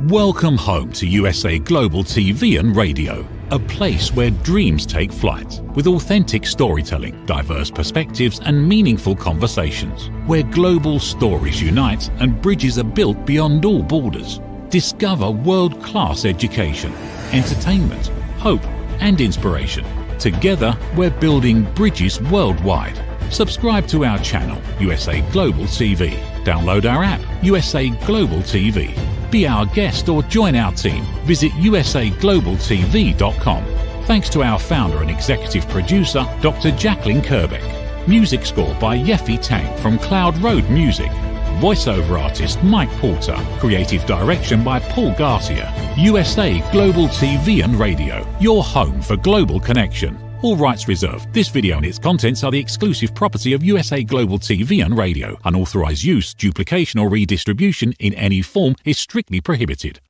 Welcome home to USA Global TV and Radio, a place where dreams take flight, with authentic storytelling, diverse perspectives and meaningful conversations, where global stories unite and bridges are built beyond all borders. Discover world-class education, entertainment, hope and inspiration. Together, we're building bridges worldwide. Subscribe to our channel, USA Global TV. Download our app, USA Global TV. Be our guest or join our team. Visit usaglobaltv.com. Thanks to our founder and executive producer, Dr. Jacqueline Kerbeck. Music score by Yeffy Tang from Cloud Road Music. Voiceover artist Mike Porter. Creative direction by Paul Garcia. USA Global TV and Radio, your home for global connection. All rights reserved. This video and its contents are the exclusive property of USA Global TV and Radio. Unauthorized use, duplication or redistribution in any form is strictly prohibited.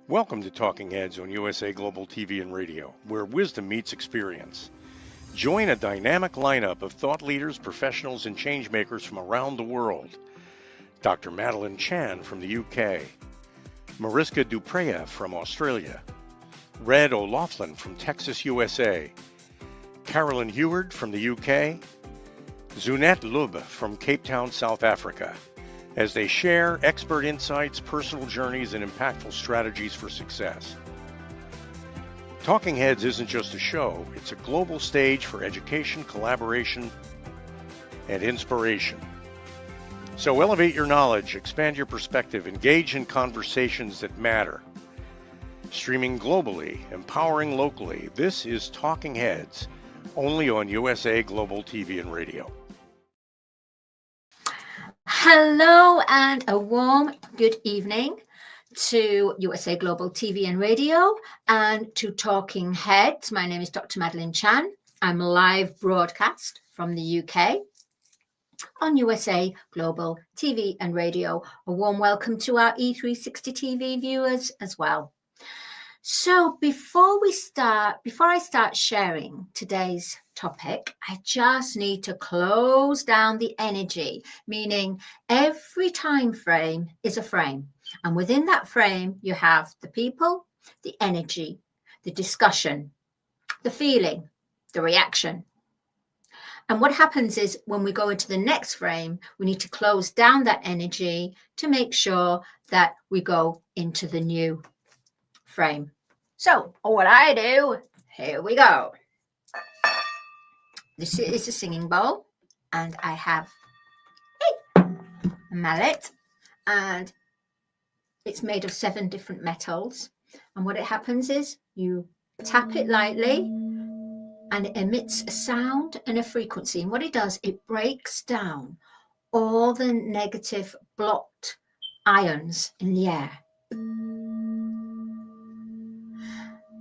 Welcome to Talking Heads on USA Global TV and Radio, where wisdom meets experience. Join a dynamic lineup of thought leaders, professionals, and changemakers from around the world. Dr. Madalene Chan from the UK, Mariska Dupreya from Australia, Red O'Loughlin from Texas, USA, Carolyn Heward from the UK, Zunette Lub from Cape Town, South Africa, as they share expert insights, personal journeys, and impactful strategies for success. Talking Heads isn't just a show, it's a global stage for education, collaboration, and inspiration. So elevate your knowledge, expand your perspective, engage in conversations that matter. Streaming globally, empowering locally, this is Talking Heads, only on USA Global TV and Radio. Hello and a warm good evening to USA Global TV and Radio and to Talking Heads. My name is Dr. Madalene Chan. I'm live broadcast from the UK. On USA Global TV and Radio. A warm welcome to our E360 TV viewers as well. So before I start sharing today's topic, I just need to close down the energy, meaning every time frame is a frame. And within that frame, you have the people, the energy, the discussion, the feeling, the reaction. And what happens is when we go into the next frame, we need to close down that energy to make sure that we go into the new frame. So what I do, here we go. This is a singing bowl and I have a mallet and it's made of 7 different metals. And what it happens is you tap it lightly and it emits a sound and a frequency. And what it does, it breaks down all the negative blocked ions in the air.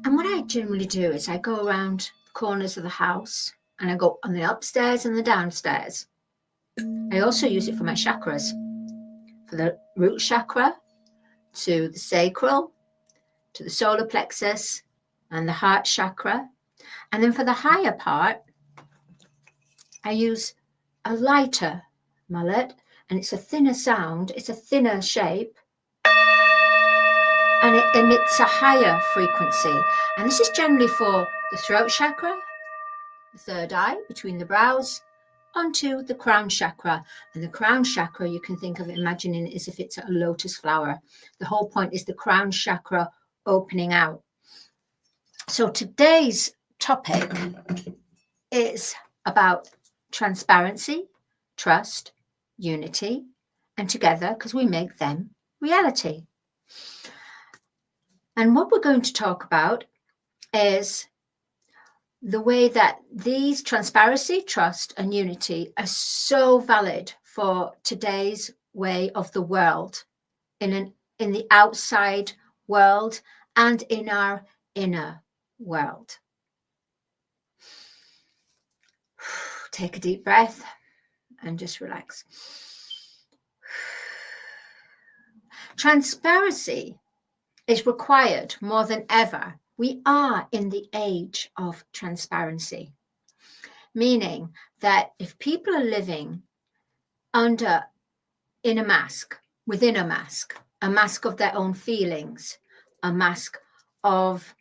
And what I generally do is I go around the corners of the house and I go on the upstairs and the downstairs. I also use it for my chakras, for the root chakra, to the sacral, to the solar plexus and the heart chakra. And then for the higher part, I use a lighter mallet and it's a thinner sound, it's a thinner shape and it emits a higher frequency. And this is generally for the throat chakra, the third eye between the brows, onto the crown chakra. And the crown chakra, you can think of it, imagining it as if it's a lotus flower. The whole point is the crown chakra opening out. So today's topic is about transparency, trust, unity, and together, because we make them reality. And what we're going to talk about is the way that these transparency, trust, and unity are so valid for today's way of the world, in the outside world and in our inner world. Take a deep breath and just relax. Transparency is required more than ever. We are in the age of transparency, meaning that if people are living under in a mask, within a mask of their own feelings, a mask of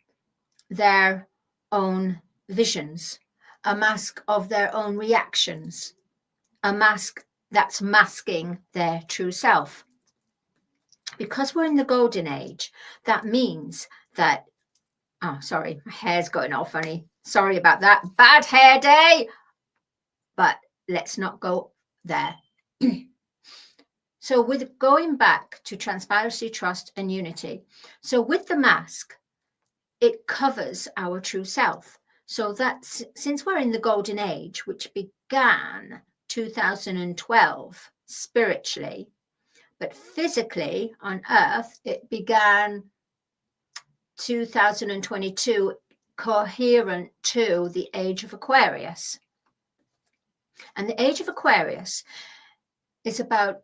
their own visions, a mask of their own reactions, a mask that's masking their true self. Because we're in the golden age, that means that, oh, sorry, my hair's going all funny. Sorry about that. Bad hair day. But let's not go there. So with going back to transparency, trust, and unity. So with the mask, it covers our true self. So that's, since we're in the golden age, which began 2012 spiritually, but physically on Earth, it began 2022, coherent to the age of Aquarius. And the age of Aquarius is about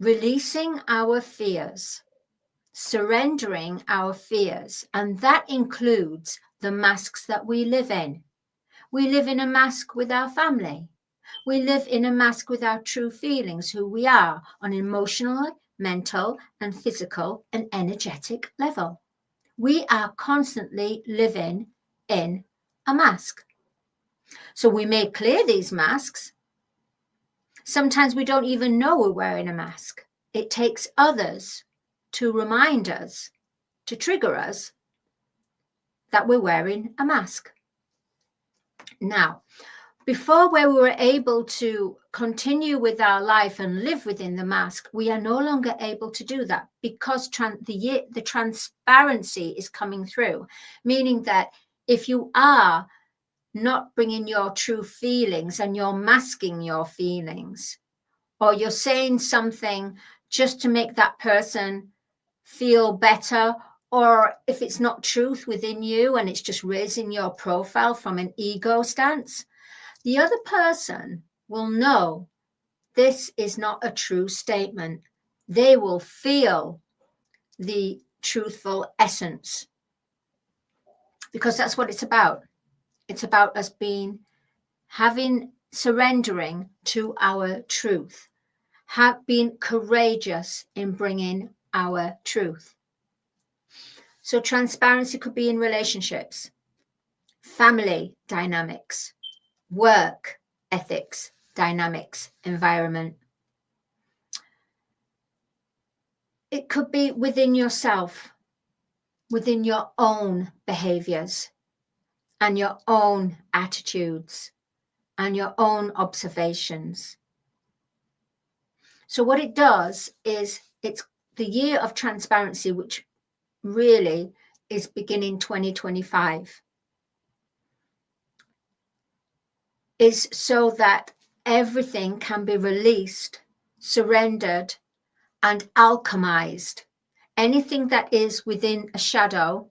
releasing our fears, surrendering our fears, and that includes the masks that we live in. We live in a mask with our family. We live in a mask with our true feelings, who we are on an emotional, mental, and physical and energetic level. We are constantly living in a mask. So we may clear these masks. Sometimes we don't even know we're wearing a mask. It takes others to remind us, to trigger us, that we're wearing a mask. Now, before where we were able to continue with our life and live within the mask, we are no longer able to do that because the transparency is coming through, meaning that if you are not bringing your true feelings and you're masking your feelings, or you're saying something just to make that person feel better, or if it's not truth within you and it's just raising your profile from an ego stance, the other person will know this is not a true statement. They will feel the truthful essence, because that's what it's about. It's about us surrendering to our truth, being courageous in bringing our truth. So transparency could be in relationships, family dynamics, work ethics, dynamics, environment. It could be within yourself, within your own behaviors and your own attitudes and your own observations. So what it does is, it's the year of transparency, which really is beginning 2025, is so that everything can be released, surrendered, and alchemized. Anything that is within a shadow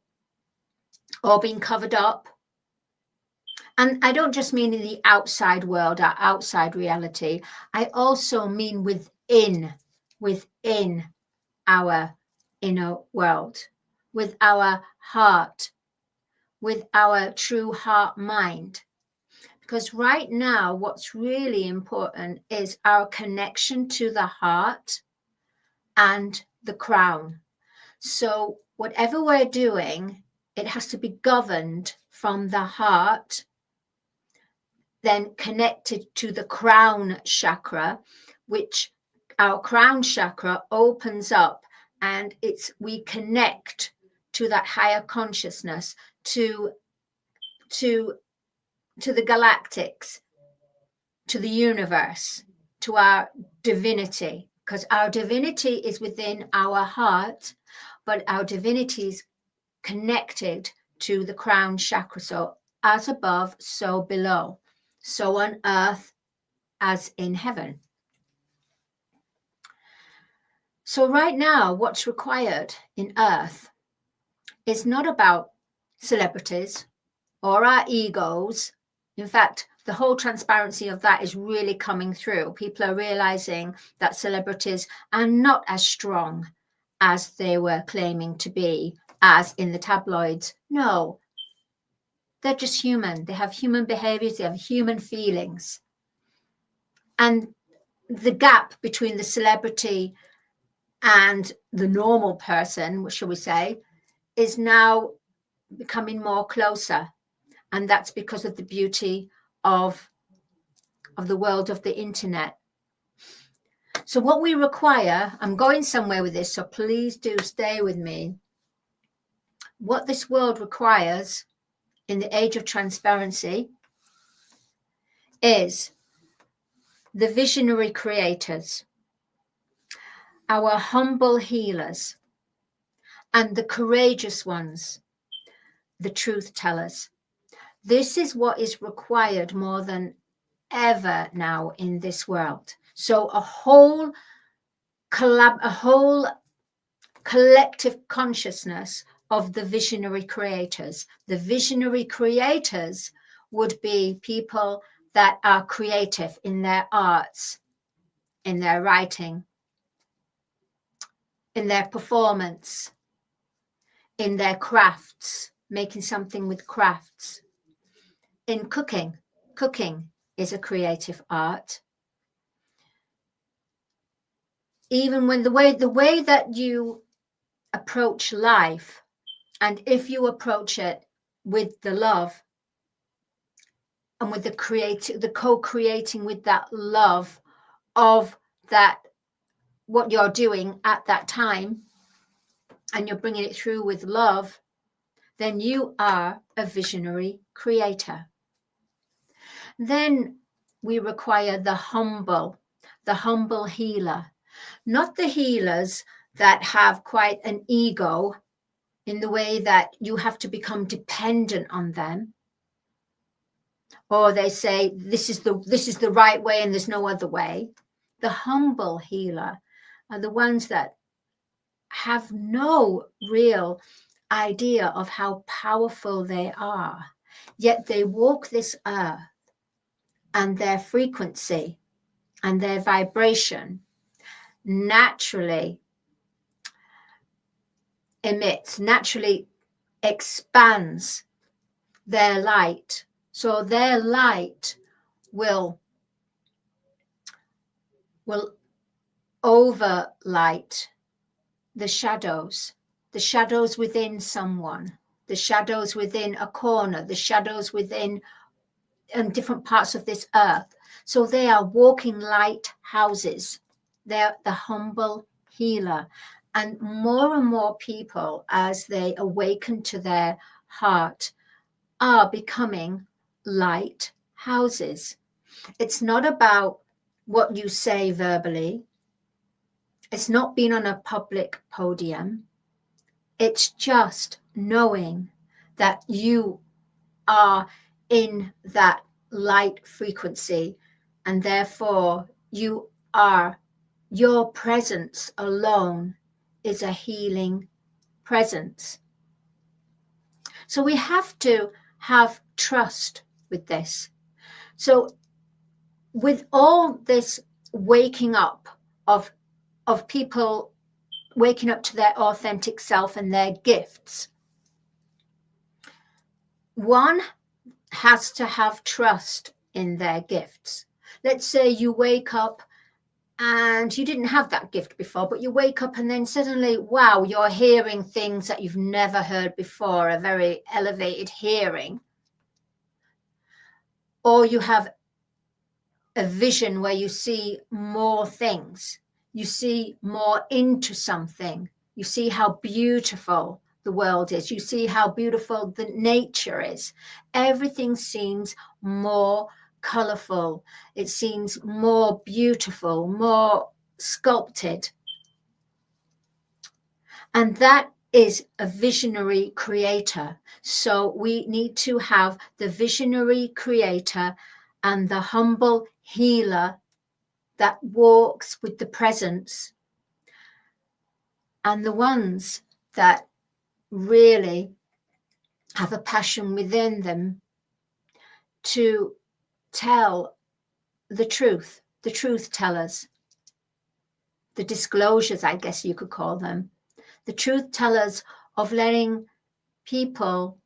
or being covered up. And I don't just mean in the outside world, our outside reality. I also mean within our inner world, with our heart, with our true heart mind. Because right now, what's really important is our connection to the heart and the crown. So whatever we're doing, it has to be governed from the heart, then connected to the crown chakra, which our crown chakra opens up, and we connect to that higher consciousness, to the galactics, to the universe, to our divinity, because our divinity is within our heart, but our divinity is connected to the crown chakra. So as above, so below, so on earth as in heaven. So right now, what's required in earth is not about celebrities or our egos. In fact, the whole transparency of that is really coming through. People are realizing that celebrities are not as strong as they were claiming to be, as in the tabloids. No, they're just human. They have human behaviors, they have human feelings. And the gap between the celebrity and the normal person, what shall we say, is now becoming more closer. And that's because of the beauty of the world of the internet. So what we require, I'm going somewhere with this, so please do stay with me. What this world requires in the age of transparency is the visionary creators, our humble healers, and the courageous ones, the truth tellers. This is what is required more than ever now in this world. So a whole collective consciousness of the visionary creators. The visionary creators would be people that are creative in their arts, in their writing, in their performance, in their crafts, making something with crafts, in cooking. Cooking is a creative art. Even when the way that you approach life, and if you approach it with the love and with the co-creating with that love of that, what you're doing at that time, and you're bringing it through with love, then you are a visionary creator. Then we require the humble healer, not the healers that have quite an ego in the way that you have to become dependent on them, or they say this is the right way and there's no other way. The humble healer are the ones that have no real idea of how powerful they are, yet they walk this earth, and their frequency and their vibration naturally emits, naturally expands their light. So their light will overlight the shadows within someone, the shadows within a corner, the shadows within different parts of this earth. So they are walking lighthouses. They're the humble healer. And more people, as they awaken to their heart, are becoming lighthouses. It's not about what you say verbally. It's not being on a public podium. It's just knowing that you are in that light frequency, and therefore your presence alone is a healing presence. So we have to have trust with this. So with all this waking up of people waking up to their authentic self and their gifts, one has to have trust in their gifts. Let's say you wake up and you didn't have that gift before, but you wake up and then suddenly, wow, you're hearing things that you've never heard before, a very elevated hearing. Or you have a vision where you see more things, you see more into something, you see how beautiful the world is, you see how beautiful the nature is. Everything seems more colorful, it seems more beautiful, more sculpted. And that is a visionary creator. So we need to have the visionary creator and the humble healer that walks with the presence, and the ones that really have a passion within them to tell the truth tellers, the disclosures, I guess you could call them, the truth tellers of letting people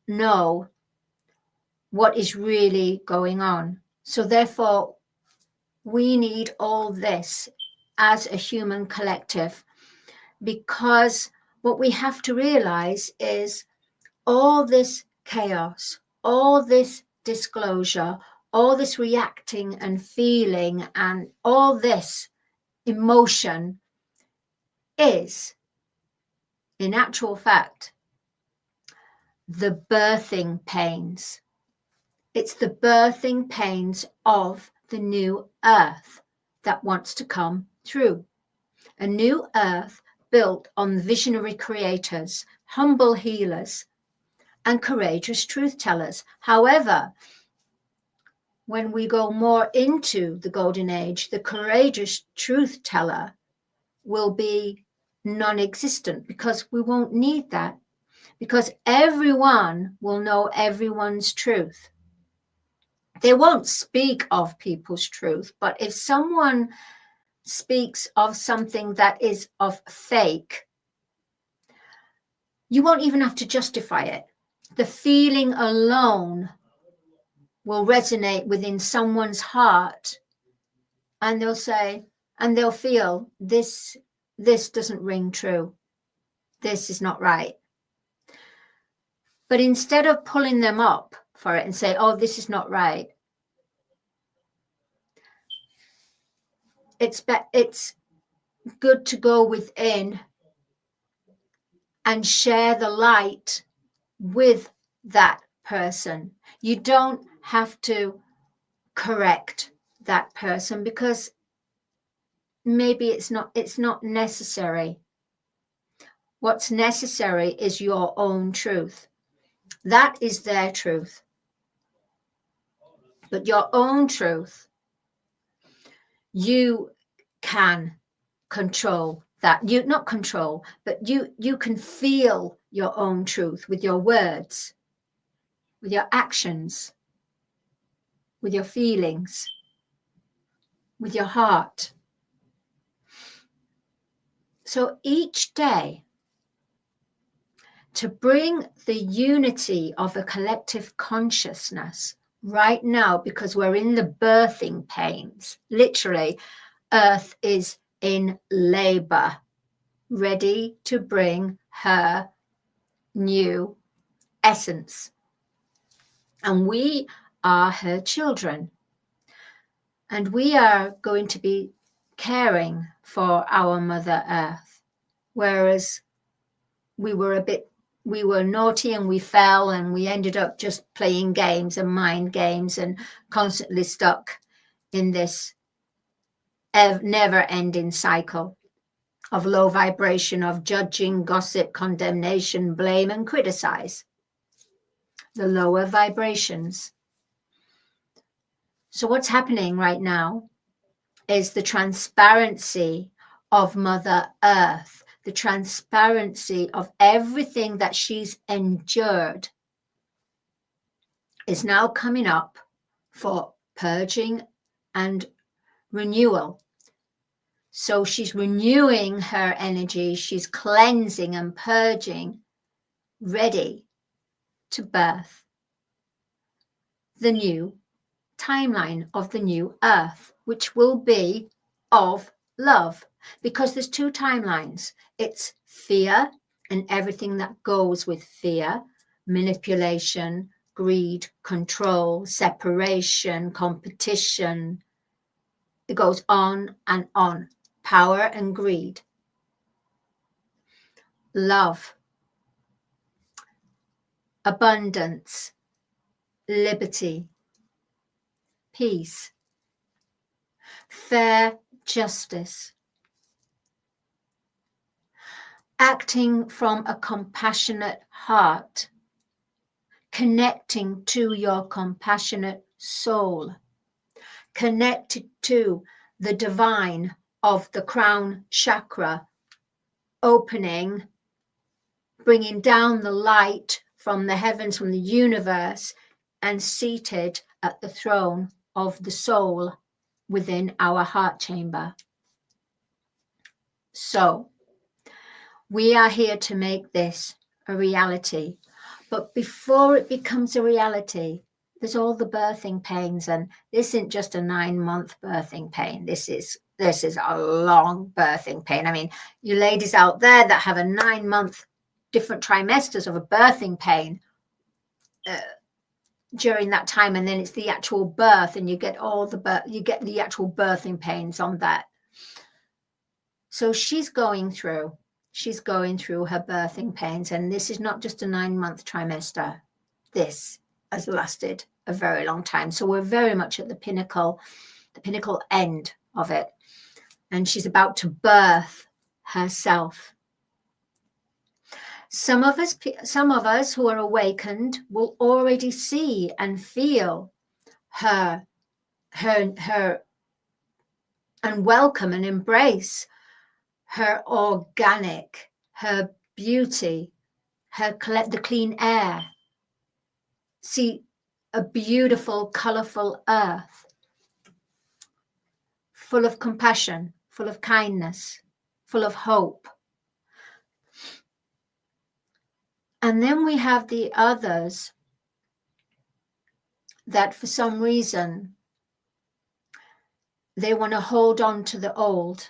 know what is really going on. So therefore, We need all this as a human collective, because what we have to realize is all this chaos, all this disclosure, all this reacting and feeling, and all this emotion is, in actual fact, the birthing pains. It's the birthing pains of the new earth that wants to come through. A new earth built on visionary creators, humble healers, and courageous truth tellers. However, when we go more into the golden age, the courageous truth teller will be non-existent, because we won't need that, because everyone will know everyone's truth. They won't speak of people's truth, but if someone speaks of something that is of fake, you won't even have to justify it. The feeling alone will resonate within someone's heart, and they'll say, and they'll feel, this doesn't ring true. This is not right. But instead of pulling them up for it and say, oh, this is not right, it's good to go within and share the light with that person. You don't have to correct that person, because maybe it's not necessary. What's necessary is your own truth. That is their truth. But your own truth, you can control that. You not control, but you can feel your own truth with your words, with your actions, with your feelings, with your heart. So each day, to bring the unity of a collective consciousness right now, because we're in the birthing pains, literally, Earth is in labor, ready to bring her new essence. And we are her children. And we are going to be caring for our Mother Earth. Whereas we were naughty and we fell and we ended up just playing games and mind games and constantly stuck in this never-ending cycle of low vibration, of judging, gossip, condemnation, blame, and criticize. The lower vibrations. So what's happening right now is the transparency of Mother Earth, the transparency of everything that she's endured is now coming up for purging and renewal. So she's renewing her energy, she's cleansing and purging, ready to birth the new timeline of the new earth, which will be of love, because there's two timelines. It's fear and everything that goes with fear, manipulation, greed, control, separation, competition. It goes on and on. Power and greed. Love, abundance, liberty, peace, fair justice, acting from a compassionate heart, connecting to your compassionate soul, connected to the divine of the crown chakra, opening, bringing down the light from the heavens, from the universe, and seated at the throne of the soul within our heart chamber. So we are here to make this a reality. But before it becomes a reality, there's all the birthing pains, and this isn't just a 9-month birthing pain. This is a long birthing pain. I mean, you ladies out there that have a 9-month different trimesters of a birthing pain during that time, and then it's the actual birth, and you get the actual birthing pains on that. So she's going through her birthing pains, and this is not just a 9-month trimester. This has lasted a very long time. So we're very much at the pinnacle end of it. And she's about to birth herself. Some of us who are awakened will already see and feel her and welcome and embrace her organic, her beauty, the clean air. See a beautiful, colorful earth, full of compassion, full of kindness, full of hope. And then we have the others that for some reason they want to hold on to the old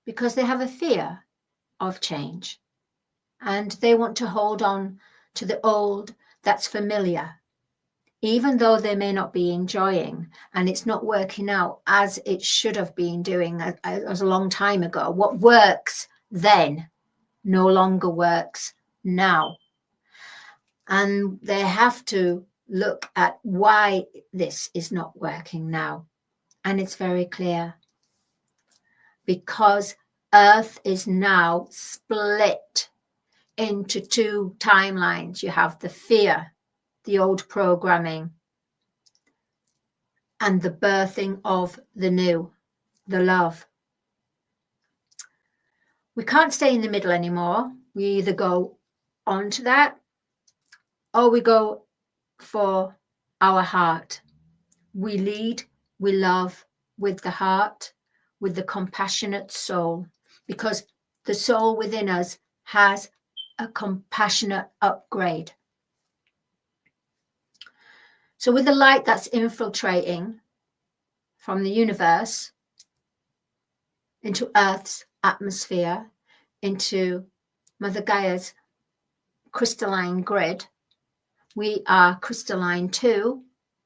because they have a fear of change, and they want to hold on to the old that's familiar, even though they may not be enjoying and it's not working out as it should have been doing as a long time ago. What works then no longer works now. And they have to look at why this is not working now. And it's very clear. Because Earth is now split into 2 timelines. You have the fear, the old programming, and the birthing of the new, the love. We can't stay in the middle anymore. We either go on to that or we go for our heart. We lead, we love with the heart, with the compassionate soul, because the soul within us has a compassionate upgrade. So with the light that's infiltrating from the universe into Earth's atmosphere, into Mother Gaia's crystalline grid, we are crystalline too,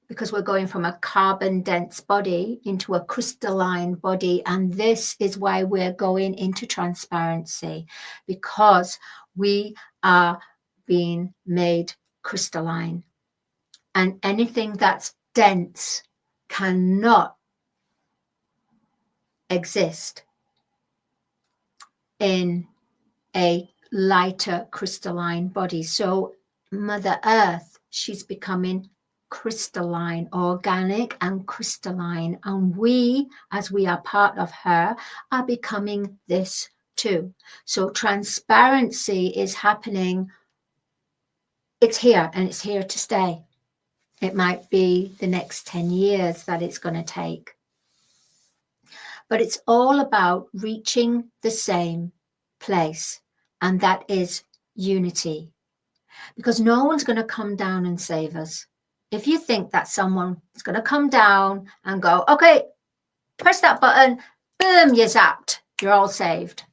because we're going from a carbon dense body into a crystalline body. And this is why we're going into transparency, because we are being made crystalline. And anything that's dense cannot exist in a lighter crystalline body. So Mother Earth, she's becoming crystalline, organic and crystalline. And we, as we are part of her, are becoming this too. So transparency is happening. It's here, and it's here to stay. It might be the next 10 years that it's going to take. But it's all about reaching the same place, and that is unity. Because no one's going to come down and save us. If you think that someone is going to come down and go, okay, press that button, boom, you're zapped, you're all saved.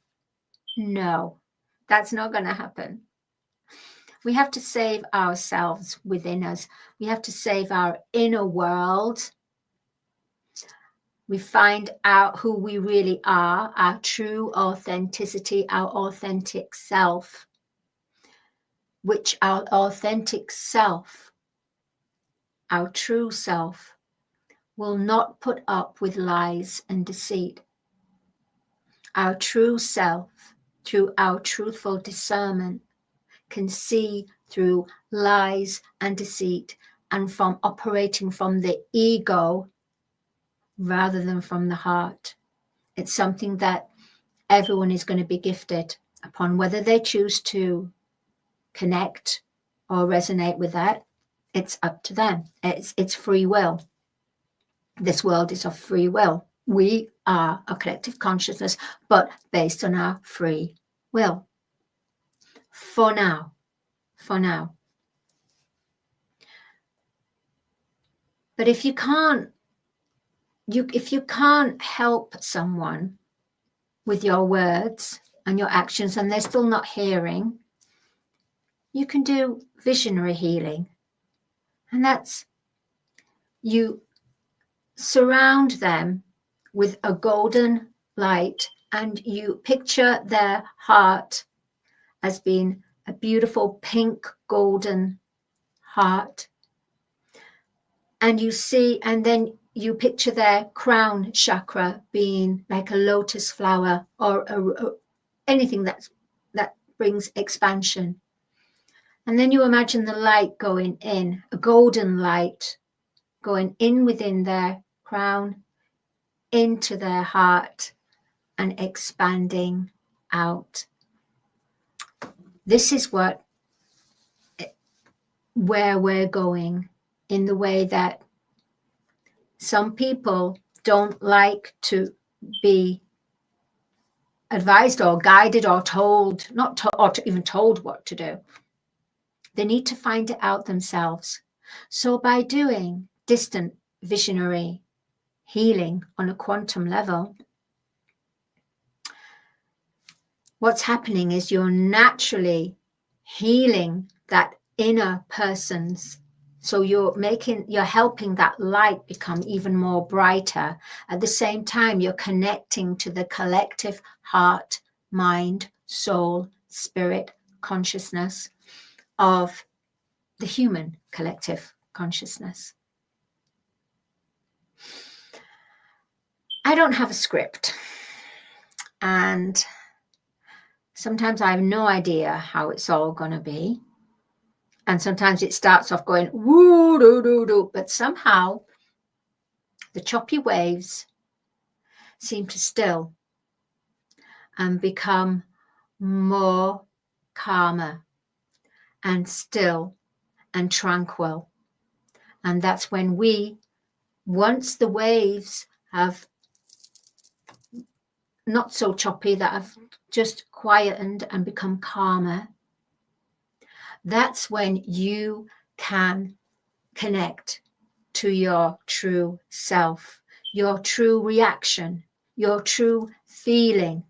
No, that's not going to happen. We have to save ourselves within us. We have to save our inner world. We find out who we really are, our true authenticity, our authentic self, which our authentic self, our true self, will not put up with lies and deceit. Our true self, through our truthful discernment, can see through lies and deceit, and from operating from the ego rather than from the heart. It's something that everyone is going to be gifted upon, whether they choose to connect or resonate with that. It's up to them. It's free will. This world is of free will. We are a collective consciousness, but based on our free will. For now. But if you can't help someone with your words and your actions and they're still not hearing, you can do visionary healing. And that's you surround them with a golden light and you picture their heart as being a beautiful pink golden heart. And you see, and then you picture their crown chakra being like a lotus flower or anything that brings expansion. And then you imagine the light going in, a golden light going in within their crown, into their heart, and expanding out. This is where we're going, in the way that some people don't like to be advised or guided or told, even told what to do. They need to find it out themselves. So by doing distant visionary healing on a quantum level, what's happening is you're naturally healing that inner person's. So you're helping that light become even more brighter. At the same time, you're connecting to the collective heart, mind, soul, spirit, consciousness of the human collective consciousness. I don't have a script, and sometimes I have no idea how it's all going to be. And sometimes it starts off going woo doo doo doo, but somehow the choppy waves seem to still and become more calmer and still and tranquil. And that's when once the waves have not so choppy, that have just quietened and become calmer, that's when you can connect to your true self, your true reaction, your true feeling.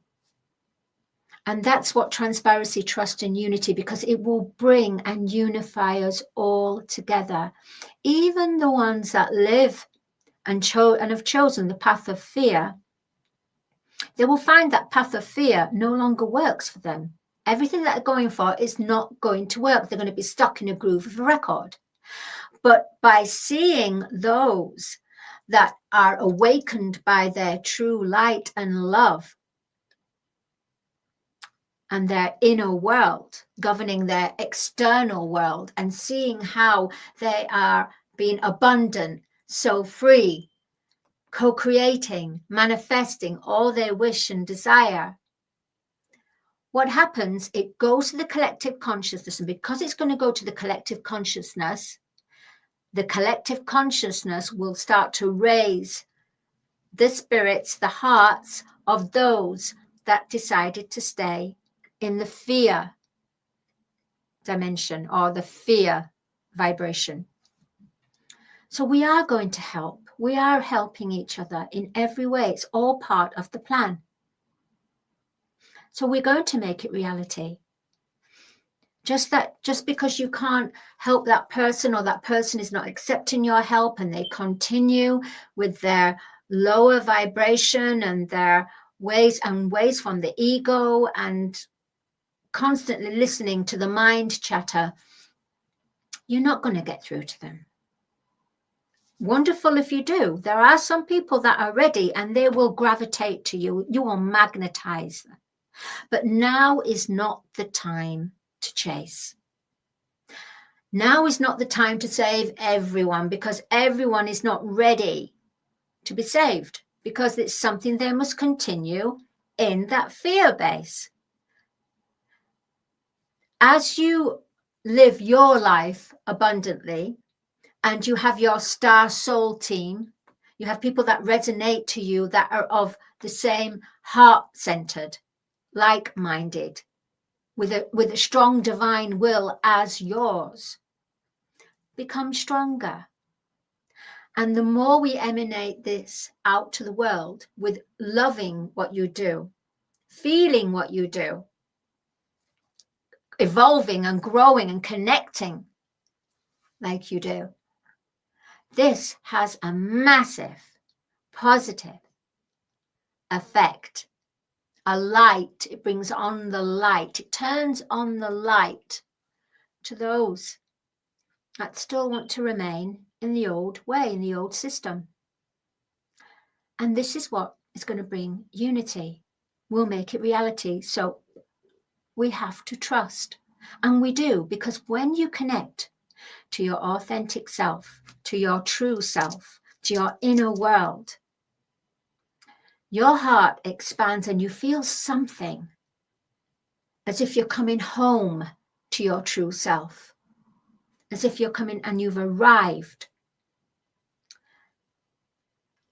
And that's what transparency, trust, and unity, because it will bring and unify us all together. Even the ones that live and have chosen the path of fear, they will find that path of fear no longer works for them. Everything that they're going for is not going to work. They're going to be stuck in a groove of a record. But by seeing those that are awakened by their true light and love and their inner world governing their external world, and seeing how they are being abundant, so free, co-creating, manifesting all their wish and desire, what happens, it goes to the collective consciousness. And because it's going to go to the collective consciousness will start to raise the spirits, the hearts of those that decided to stay in the fear dimension or the fear vibration. So we are going to help. We are helping each other in every way. It's all part of the plan. So we're going to make it reality. Just because you can't help that person, or that person is not accepting your help and they continue with their lower vibration and their ways from the ego and constantly listening to the mind chatter, you're not going to get through to them. Wonderful if you do. There are some people that are ready and they will gravitate to you. You will magnetize them. But now is not the time to chase. Now is not the time to save everyone, because everyone is not ready to be saved, because it's something they must continue in that fear base. As you live your life abundantly and you have your star soul team, you have people that resonate to you, that are of the same heart-centered, like-minded, with a strong divine will as yours, become stronger. And the more we emanate this out to the world with loving what you do, feeling what you do, evolving and growing and connecting like you do, this has a massive positive effect. A light, it brings on the light, it turns on the light to those that still want to remain in the old way, in the old system. And this is what is going to bring unity. We'll make it reality. So we have to trust. And we do, because when you connect to your authentic self, to your true self, to your inner world, your heart expands and you feel something, as if you're coming home to your true self, as if you're coming and you've arrived.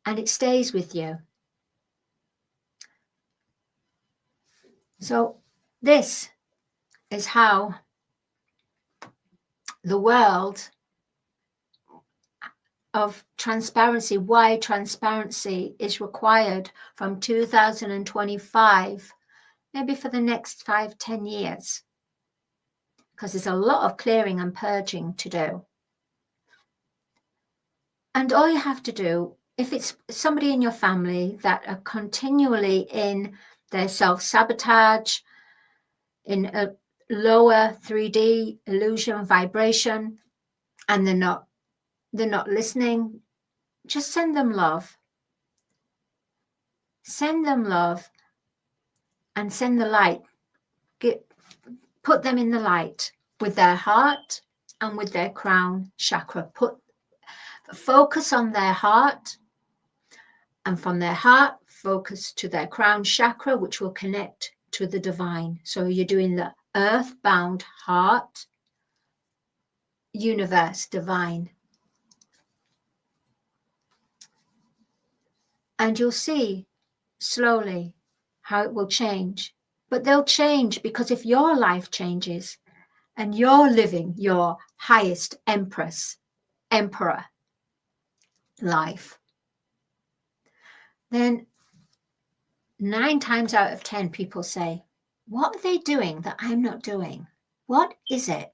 And it stays with you. So this is how the world of transparency, why transparency is required from 2025, maybe for the next 5-10 years, because there's a lot of clearing and purging to do. And all you have to do, if it's somebody in your family that are continually in their self-sabotage, in a lower 3D illusion vibration, and they're not listening, just send them love. Send them love and send the light. Put them in the light with their heart and with their crown chakra. Focus on their heart, and from their heart, focus to their crown chakra, which will connect to the divine. So you're doing the earthbound heart, universe, divine. And you'll see slowly how it will change. But they'll change because if your life changes and you're living your highest emperor life, then 9 times out of 10 people say, what are they doing that I'm not doing? What is it?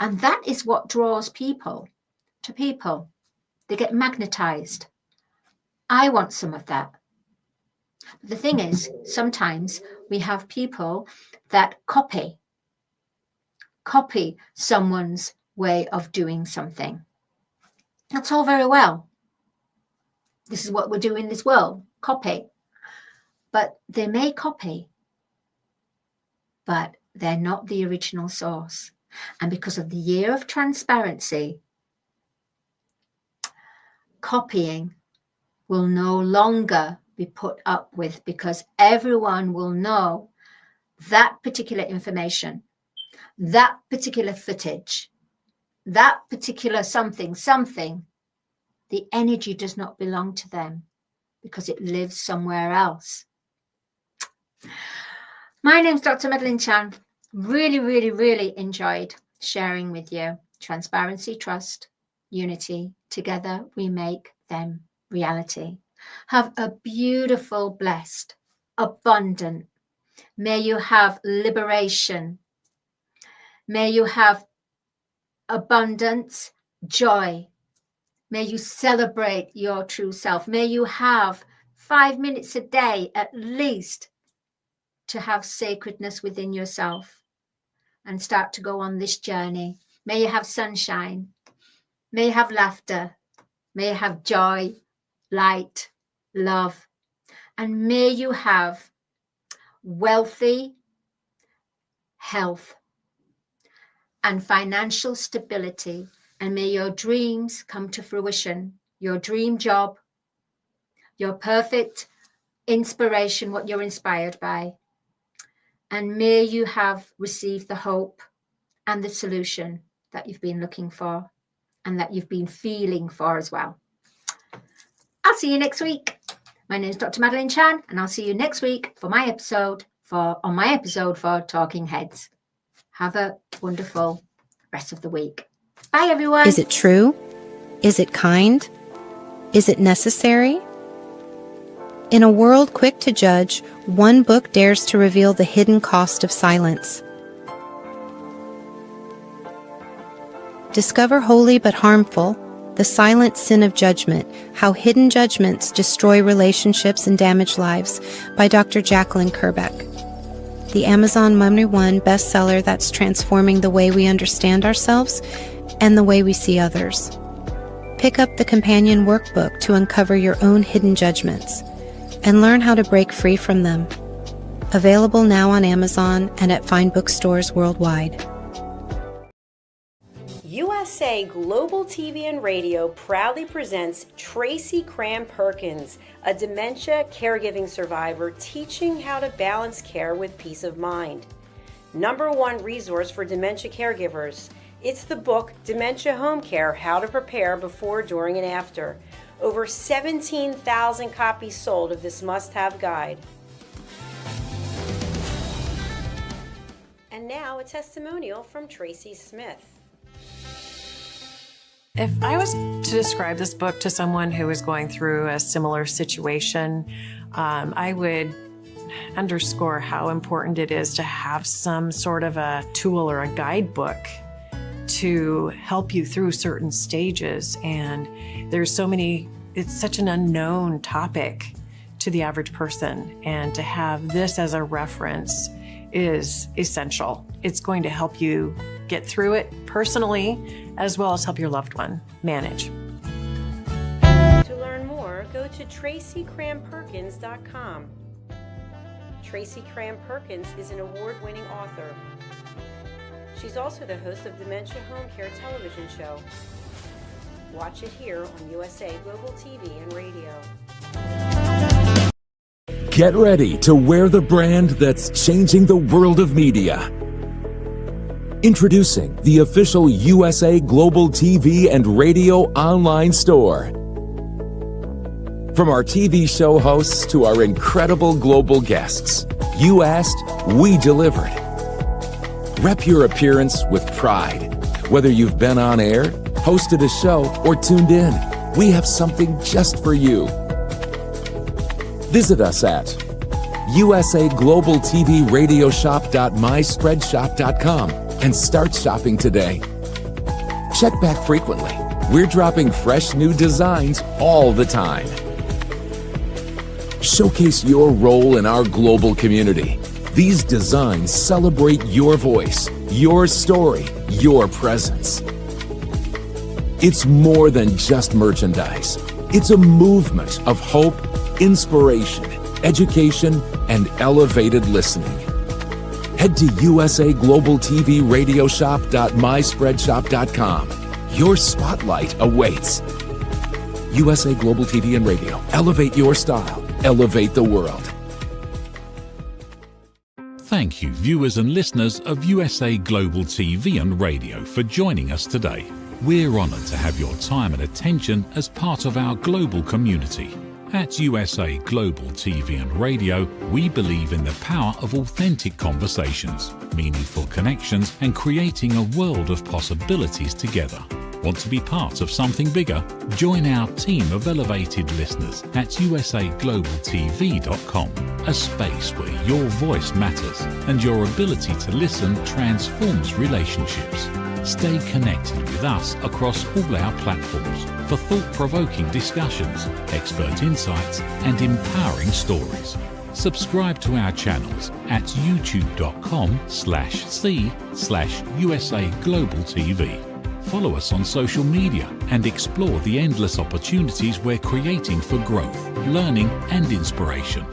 And that is what draws people to people. They get magnetized. I want some of that. But the thing is, sometimes we have people that copy someone's way of doing something. That's all very well. This is what we do in this world, copy. But they may copy, but they're not the original source. And because of the year of transparency, copying will no longer be put up with, because everyone will know that particular information, that particular footage, that particular something, the energy does not belong to them because it lives somewhere else. My name's Dr. Madalene Chan. Really, really, really enjoyed sharing with you transparency, trust, unity. Together we make them reality. Have a beautiful, blessed, abundant. May you have liberation. May you have abundance, joy. May you celebrate your true self. May you have 5 minutes a day at least to have sacredness within yourself and start to go on this journey. May you have sunshine. May you have laughter. May you have joy, light, love. And may you have wealthy health and financial stability. And may your dreams come to fruition. Your dream job, your perfect inspiration, what you're inspired by. And may you have received the hope and the solution that you've been looking for and that you've been feeling for as well. I'll see you next week. My name is Dr. Madalene Chan, and I'll see you next week for my episode for Talking Heads. Have a wonderful rest of the week. Bye, everyone. Is it true? Is it kind? Is it necessary? In a world quick to judge, one book dares to reveal the hidden cost of silence. Discover Holy but Harmful: The Silent Sin of Judgment, How Hidden Judgments Destroy Relationships and Damage Lives, by Dr. Jacqueline Kerbeck. The Amazon #1 bestseller that's transforming the way we understand ourselves and the way we see others. Pick up the companion workbook to uncover your own hidden judgments and learn how to break free from them. Available now on Amazon and at fine bookstores worldwide. USA Global TV and Radio proudly presents Tracy Cram Perkins, a dementia caregiving survivor teaching how to balance care with peace of mind. #1 resource for dementia caregivers. It's the book Dementia Home Care: How to Prepare Before, During, and After. Over 17,000 copies sold of this must-have guide. And now a testimonial from Tracy Smith. If I was to describe this book to someone who is going through a similar situation, I would underscore how important it is to have some sort of a tool or a guidebook to help you through certain stages. And there's so many, it's such an unknown topic to the average person. And to have this as a reference is essential. It's going to help you get through it personally, as well as help your loved one manage. To learn more, go to TracyCramPerkins.com. Tracy Cram Perkins is an award-winning author. She's also the host of Dementia Home Care television show. Watch it here on USA Global TV and Radio. Get ready to wear the brand that's changing the world of media. Introducing the official USA Global TV and Radio online store. From our TV show hosts to our incredible global guests, you asked, we delivered. Rep your appearance with pride. Whether you've been on air, hosted a show, or tuned in, we have something just for you. Visit us at usaglobaltvradioshoп.myspreadshop.com and start shopping today. Check back frequently. We're dropping fresh new designs all the time. Showcase your role in our global community. These designs celebrate your voice, your story, your presence. It's more than just merchandise. It's a movement of hope, inspiration, education, and elevated listening. Head to usaglobaltvradioshoп.myspreadshop.com. Your spotlight awaits. USA Global TV and Radio. Elevate your style. Elevate the world. Thank you, viewers and listeners of USA Global TV and Radio, for joining us today. We're honoured to have your time and attention as part of our global community. At USA Global TV and Radio, we believe in the power of authentic conversations, meaningful connections, and creating a world of possibilities together. Want to be part of something bigger? Join our team of elevated listeners at usaglobaltv.com, a space where your voice matters and your ability to listen transforms relationships. Stay connected with us across all our platforms for thought-provoking discussions, expert insights, and empowering stories. Subscribe to our channels at youtube.com/c/USAGlobalTV. Follow us on social media and explore the endless opportunities we're creating for growth, learning, and inspiration.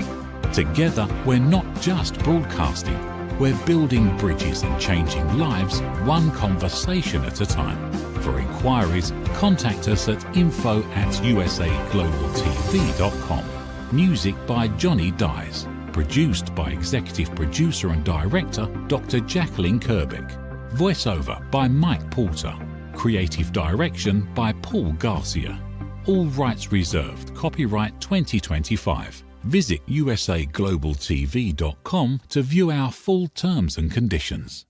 Together, we're not just broadcasting, we're building bridges and changing lives one conversation at a time. For inquiries, contact us at info@usaglobaltv.com. Music by Johnny Dies. Produced by Executive Producer and Director Dr. Jacqueline Kerbeck. Voiceover by Mike Porter. Creative Direction by Paul Garcia. All rights reserved. Copyright 2025. Visit usaglobaltv.com to view our full terms and conditions.